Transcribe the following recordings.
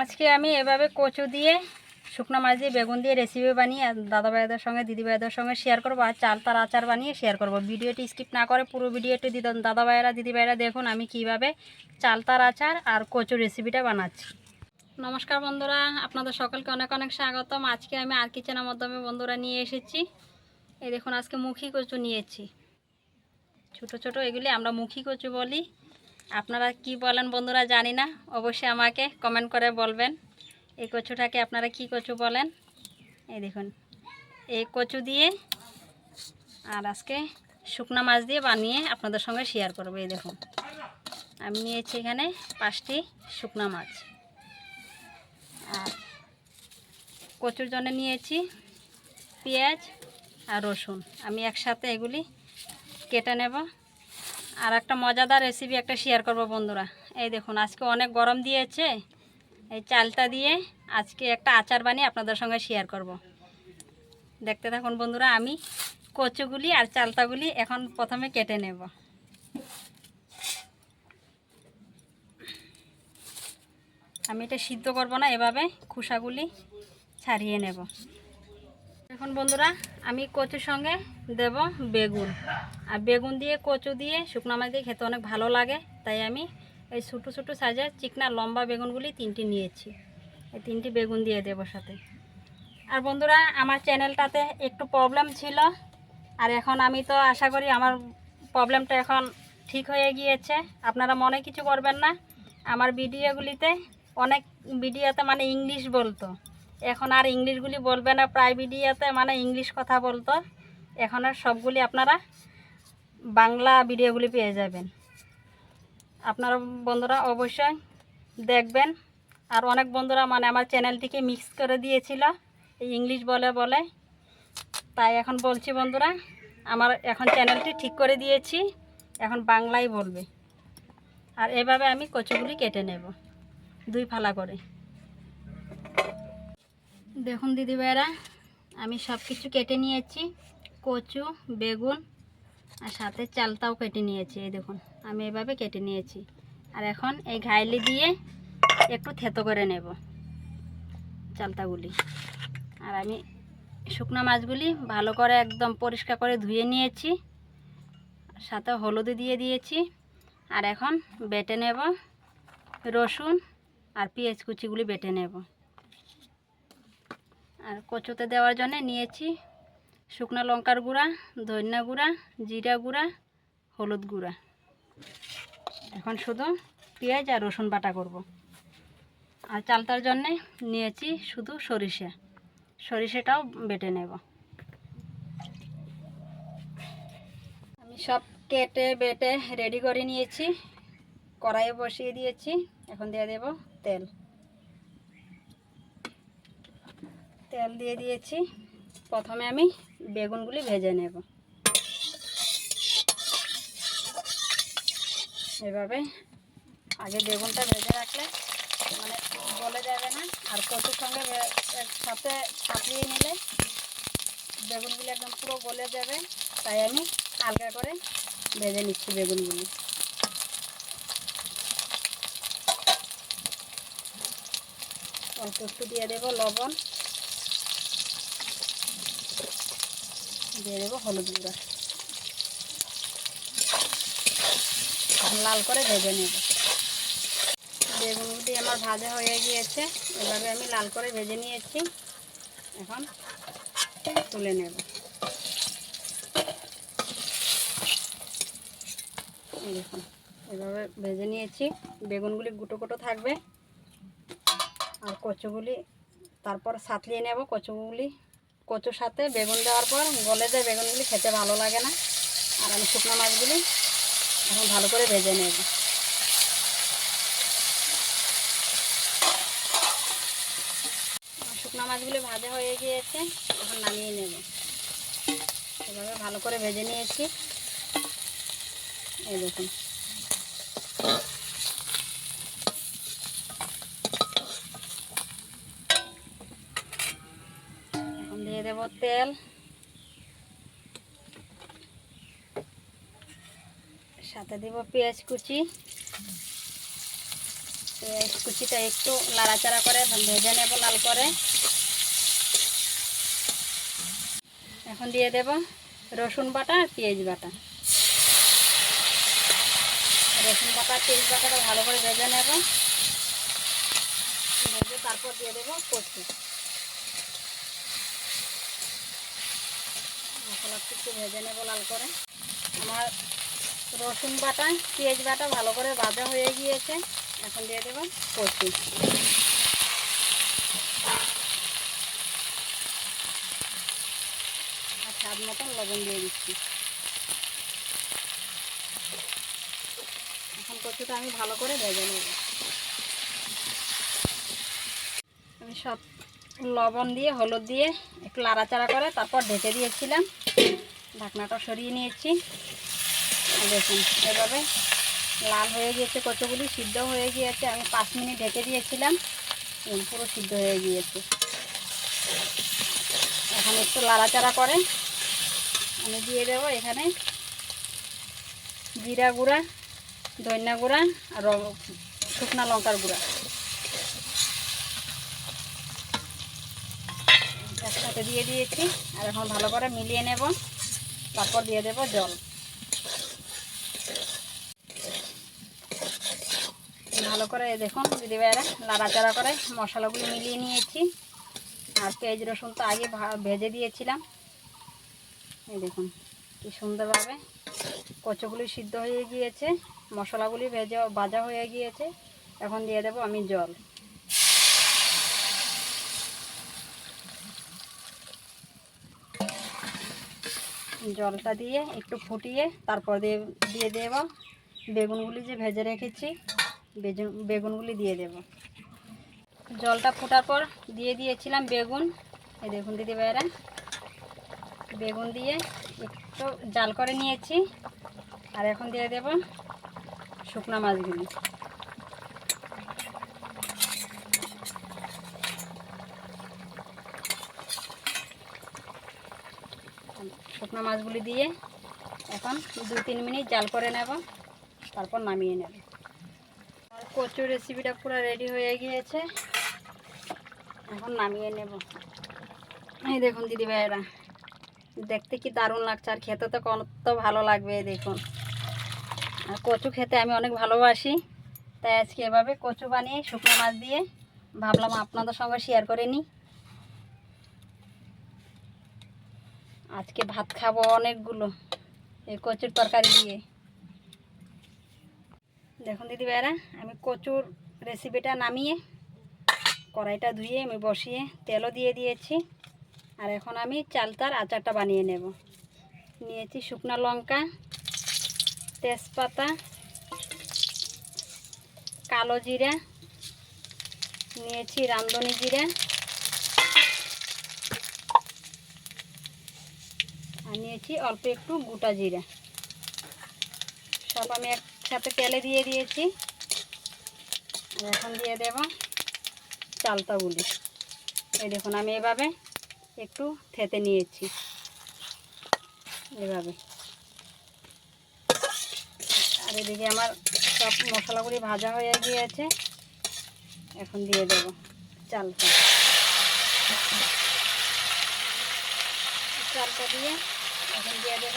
আজকে আমি এভাবে কচু দিয়ে শুকনো মাছ দিয়ে বেগুন দিয়ে রেসিপি বানিয়ে দাদা ভাইদের সঙ্গে দিদি ভাইদের সঙ্গে শেয়ার করবো, আর চালতার আচার বানিয়ে শেয়ার করব। ভিডিওটি স্কিপ না করে পুরো ভিডিওটি দাদা ভাইয়েরা দিদি ভাইয়েরা দেখুন আমি কিভাবে চালতার আচার আর কচু রেসিপিটা বানাচ্ছি। নমস্কার বন্ধুরা, আপনাদের সকলকে অনেক অনেক স্বাগতম। আজকে আমি আর কিচেনের মাধ্যমে বন্ধুরা নিয়ে এসেছি। এই দেখুন আজকে মুখী কচু নিয়েছি, ছোট ছোট, এগুলি আমরা মুখী কচু বলি। আপনারা কি বলেন বন্ধুরা জানি না, অবশ্যই আমাকে কমেন্ট করে বলবেন এই কচুটাকে আপনারা কি কচু বলেন। এই দেখুন এই কচু দিয়ে আর আজকে শুকনা মাছ দিয়ে বানিয়ে আপনাদের সঙ্গে শেয়ার করবো। এই দেখুন আমি নিয়েছি এখানে 5টি শুকনা মাছ, আর কচুর জন্য নিয়েছি পেঁয়াজ আর রসুন। আমি একসাথে এগুলি কেটে নেব আর একটা মজাদার রেসিপি একটা শেয়ার করব বন্ধুরা। এই দেখুন আজকে অনেক গরম দিয়েছে, এই চালটা দিয়ে আজকে একটা আচার বানিয়ে আপনাদের সঙ্গে শেয়ার করব। দেখতে থাকুন বন্ধুরা। আমি কচুগুলি আর চালতাগুলি এখন প্রথমে কেটে নেব। আমি এটা সিদ্ধ করব না, এভাবে খোসাগুলি ছাড়িয়ে নেব। এখন বন্ধুরা আমি কচুর সঙ্গে দেব বেগুন, আর বেগুন দিয়ে কচু দিয়ে শুকনো মাছ দিয়ে খেতে অনেক ভালো লাগে, তাই আমি এই ছোটো ছোটো সাইজের চিকনা লম্বা বেগুনগুলি 3টি নিয়েছি। এই 3টি বেগুন দিয়ে দেব সাথে। আর বন্ধুরা আমার চ্যানেলটাতে একটু প্রবলেম ছিল, আর এখন আমি তো আশা করি আমার প্রবলেমটা এখন ঠিক হয়ে গিয়েছে। আপনারা মনে কিছু করবেন না, আমার ভিডিওগুলিতে অনেক ভিডিওতে মানে ইংলিশ বলতো, এখন আর ইংলিশগুলি বলবে না। প্রায় ভিডিওতে মানে ইংলিশ কথা বলতো, এখন আর সবগুলি আপনারা বাংলা ভিডিওগুলি পেয়ে যাবেন। আপনারা বন্ধুরা অবশ্যই দেখবেন। আর অনেক বন্ধুরা মানে আমার চ্যানেলটিকে মিক্স করে দিয়েছিল এই ইংলিশ বলে বলে, তাই এখন বলছি বন্ধুরা আমার এখন চ্যানেলটি ঠিক করে দিয়েছি, এখন বাংলাই বলবে। আর এভাবে আমি কচুগুলি কেটে নেব 2 ফালা করে। দেখুন দিদি ভাইরা আমি সব কিছু কেটে নিয়েছি, কচু, বেগুন আর সাথে চালতাও কেটে নিয়েছি। এই দেখুন আমি এভাবে কেটে নিয়েছি। আর এখন এই ঘাইলি দিয়ে একটু থেতো করে নেব চালতাগুলি। আর আমি শুকনো মাছগুলি ভালো করে একদম পরিষ্কার করে ধুয়ে নিয়েছি, সাথে হলুদ দিয়ে দিয়েছি। আর এখন বেটে নেব রসুন আর পেঁয়াজ কুচিগুলি বেটে নেব। আর কচুতে দেওয়ার জন্য নিয়েছি শুকনো লঙ্কার গুঁড়া, ধনিয়া গুঁড়া, জিরা গুঁড়া, হলুদ গুঁড়া। এখন শুধু পেঁয়াজ আর রসুন বাটা করব। আর চালতার জন্যে নিয়েছি শুধু সরিষাটাও বেটে নেব। আমি সব কেটে বেটে রেডি করে নিয়েছি, কড়াইয়ে বসিয়ে দিয়েছি। এখন দিয়ে দেব তেল দিয়ে দিয়েছি। প্রথমে আমি বেগুনগুলি ভেজে নেব। এভাবে আগে বেগুনটা ভেজে রাখলে মানে গলে যাবে না, আর কচুর সঙ্গে একসাথে ছাপিয়ে নিলে বেগুনগুলি একদম পুরো গলে যাবে, তাই আমি হালকা করে ভেজে নিচ্ছি বেগুনগুলি। অল্প একটু দিয়ে দেবো লবণ, দিয়ে দেবো হলুদ গুঁড়া, লাল করে ভেজে নেব। বেগুনগুলি আমার ভাজা হয়ে গিয়েছে, এভাবে আমি লাল করে ভেজে নিয়েছি। এখন তুলে নেব। দেখুন এভাবে ভেজে নিয়েছি, বেগুনগুলি গুঁটো গুঁটো থাকবে। আর কচুগুলি তারপর সাঁতলিয়ে নেব। কচুর সাথে বেগুন দেওয়ার পর গলে যায় বেগুনগুলি, খেতে ভালো লাগে না। আর আমি শুকনো মাছগুলি এখন ভালো করে ভেজে নেব। শুকনো মাছগুলি ভাজা হয়ে গিয়েছে, এখন নামিয়ে নেব। এভাবে ভালো করে ভেজে নিয়েছি। এই দেখুন এখন দিয়ে দেব তেল, সাথে দেব পেঁয়াজ কুচি, পেঁয়াজ কুচিটা একটু নাড়াচাড়া করে ভেজে নেব লাল করে। এখন দিয়ে দেব রসুন বাটা আর পেঁয়াজ বাটা। রসুন বাটা পেঁয়াজ বাটাটা ভালো করে ভেজে নেব, ভেজে তারপর দিয়ে দেবো কচু। মশলাটা একটু ভেজে নেব লাল করে। আমার রসুন বাটা পেঁয়াজ বাটা ভালো করে ভাজা হয়ে গিয়েছে। এখন দিয়ে দেব কচু। আর স্বাদ মতন লবণ দিয়ে দিচ্ছি। এখন কচুটা আমি ভালো করে ভেজে নেব। আমি সব লবণ দিয়ে হলুদ দিয়ে একটু নাড়াচাড়া করে তারপর ঢেকে দিয়েছিলাম। ঢাকনাটা সরিয়ে নিয়েছি। দেখুন এভাবে লাল হয়ে গিয়েছে, কচুগুলি সিদ্ধ হয়ে গিয়েছে। আমি 5 মিনিট ঢেকে দিয়েছিলাম, পুরো সিদ্ধ হয়ে গিয়েছে। এখন একটু নাড়াচাড়া করে আমি দিয়ে দেবো এখানে জিরা গুঁড়া, ধনিয়া গুঁড়া আর শুকনা লঙ্কার গুঁড়া একসাথে দিয়ে দিয়েছি। আর এখন ভালো করে মিলিয়ে নেব, তারপর দিয়ে দেব জল। ভালো করে দেখুন দিদিভাইরা নাড়াচাড়া করে মশলাগুলো মিলিয়ে নিয়েছি। আর পেঁয়াজ রসুন তো আগে ভেজে দিয়েছিলাম। এই দেখুন কি সুন্দরভাবে কচুগুলি সিদ্ধ হয়ে গিয়েছে, মশলাগুলি ভাজা হয়ে গিয়েছে। এখন দিয়ে দেব আমি জল। জলটা দিয়ে একটু ফুটিয়ে তারপর দিয়ে দেব বেগুনগুলি যে ভেজে রেখেছি, বেগুনগুলি দিয়ে দেব। জলটা ফোটার পর দিয়ে দিয়েছিলাম বেগুন। এই দেখুন দিদিভাইরা বেগুন দিয়ে একটু জাল করে নিয়েছি। আর এখন দিয়ে দেব শুকনো মাছগুলি। শুকনো মাছগুলি দিয়ে এখন 2-3 মিনিট জাল করে নেব, তারপর নামিয়ে নেব। আর কচুর রেসিপিটা পুরো রেডি হয়ে গিয়েছে। এখন নামিয়ে নেব। এই দেখুন দিদিভাইরা দেখতে কি দারুণ লাগছে, আর খেতে তো কত ভালো লাগবে। দেখুন আর কচু খেতে আমি অনেক ভালোবাসি, তাই আজকে এভাবে কচু বানিয়ে শুকনো মাছ দিয়ে ভাবলাম আপনাদের সঙ্গে শেয়ার করে নিই। আজকে ভাত খাবো অনেকগুলো এই কচুর তরকারি দিয়ে। দেখুন দিদিভাইরা আমি কচুর রেসিপিটা নামিয়ে কড়াইটা ধুয়ে আমি বসিয়ে তেলও দিয়ে দিয়েছি। আর এখন আমি চালতার আচারটা বানিয়ে নেব। নিয়েছি শুকনো লঙ্কা, তেজপাতা, কালো জিরা, নিয়েছি রাঁধুনি জিরা, আর নিয়েছি অল্প একটু গোটা জিরা। সব আমি একসাথে তেলে দিয়ে দিয়েছি। আর এখন দিয়ে দেব চালতাগুলি। এই দেখুন আমি এভাবে একটু থেতে নিয়েছি এভাবে। আর এদিকে আমার সব মশলাগুলি ভাজা হয়ে গিয়েছে। এখন দিয়ে দেব চালটা। চালটা দিয়ে এখন দিয়ে দেব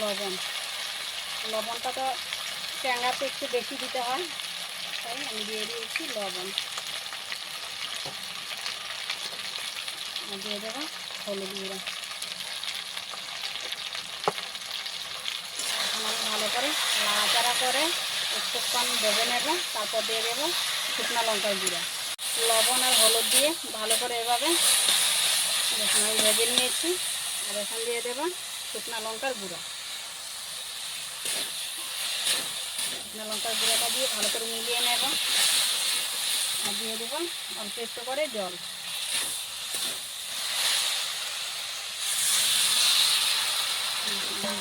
লবণ। লবণটা তো ট্যাংরাতে একটু বেশি দিতে হয়, তাই আমি দিয়ে দিয়েছি লবণ। দিয়ে দেবো হলুদ গুঁড়ো। এখন আমি ভালো করে নাড়াচাড়া করে একটুক্ষণ ভেজে নেব, তারপর দিয়ে দেবো শুকনো লঙ্কার গুঁড়ো। লবণ আর হলুদ দিয়ে ভালো করে এভাবে দেখুন আমি ভেজে নিয়েছি। আর এখন দিয়ে দেবো শুকনো লঙ্কার গুঁড়ো। শুকনো লঙ্কার গুঁড়োটা দিয়ে ভালো করে মিলিয়ে নেব। আর দিয়ে দেবো অল্প একটু করে জল।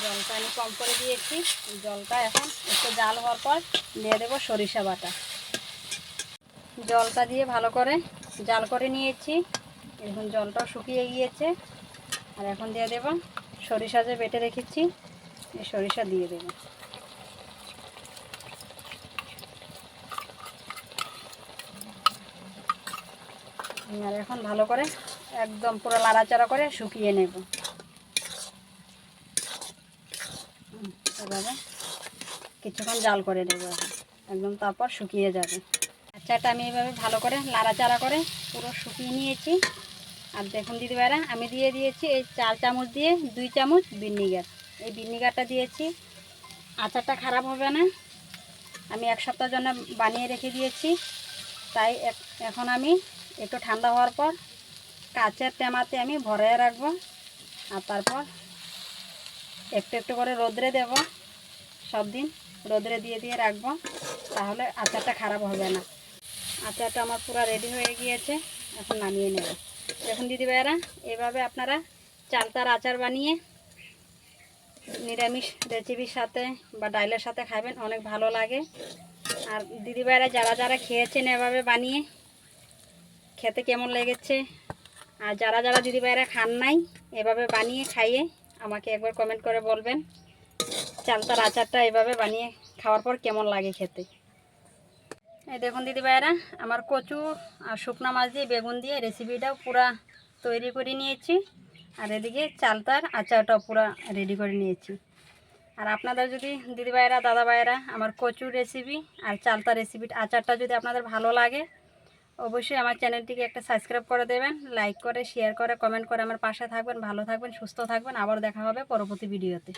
জলটা আমি কম করে দিয়েছি। জলটা এখন একটু জাল হওয়ার পর দিয়ে দেবো সরিষা বাটা। জলটা দিয়ে ভালো করে জাল করে নিয়েছি। এখন জলটাও শুকিয়ে গিয়েছে। আর এখন দিয়ে দেবো সরিষা যে বেটে রেখেছি, এই সরিষা দিয়ে দেবো। আর এখন ভালো করে একদম পুরো লাড়াচাড়া করে শুকিয়ে নেব। এভাবে কিছুক্ষণ জাল করে নেব একদম, তারপর শুকিয়ে যাবে। আচারটা আমি এইভাবে ভালো করে লাড়াচাড়া করে পুরো শুকিয়ে নিয়েছি। আর দেখুন দিদিভাইরা, আমি দিয়ে দিয়েছি এই 4 চামচ দিয়ে 2 চামচ ভিনিগার। এই ভিনিগারটা দিয়েছি, আচারটা খারাপ হবে না। আমি 1 সপ্তাহের জন্য বানিয়ে রেখে দিয়েছি। তাই এখন আমি একটু ঠান্ডা হওয়ার পর কাচের টেমাতে আমি ভরে রাখবো। আর তারপর একটু একটু করে রোদ্রে দেব, সব দিন রোদ্রে দিয়ে দিয়ে রাখবো, তাহলে আচারটা খারাপ হবে না। আচারটা আমার পুরো রেডি হয়ে গিয়েছে, এখন নামিয়ে নেব। দেখুন দিদিভাইরা, এভাবে আপনারা চালতার আচার বানিয়ে নিরামিষ রেসিপির সাথে বা ডালের সাথে খাবেন, অনেক ভালো লাগে। আর দিদিভাইরা যারা যারা খেয়েছেন এভাবে বানিয়ে, খেতে কেমন লেগেছে, আর যারা যারা দিদিভাইরা খান নাই এভাবে বানিয়ে খাইয়ে আমাকে একবার কমেন্ট করে বলবেন চালতার আচারটা এভাবে বানিয়ে খাওয়ার পর কেমন লাগে খেতে। এই দেখুন দিদিভাইরা, আমার কচু আর শুকনো মাছ দিয়ে বেগুন দিয়ে রেসিপিটাও পুরা তৈরি করে নিয়েছি। আর এদিকে চালতার আচারটাও পুরা রেডি করে নিয়েছি। আর আপনাদের যদি দিদিভাইরা দাদাভাইরা আমার কচুর রেসিপি আর চালতার রেসিপিটা আচারটা যদি আপনাদের ভালো লাগে, অবশ্যই আমার চ্যানেলটিকে একটা সাবস্ক্রাইব করে দেবেন, লাইক করে শেয়ার করে কমেন্ট করে আমার পাশে থাকবেন। ভালো থাকবেন, সুস্থ থাকবেন। আবার দেখা হবে পরবর্তী ভিডিওতে।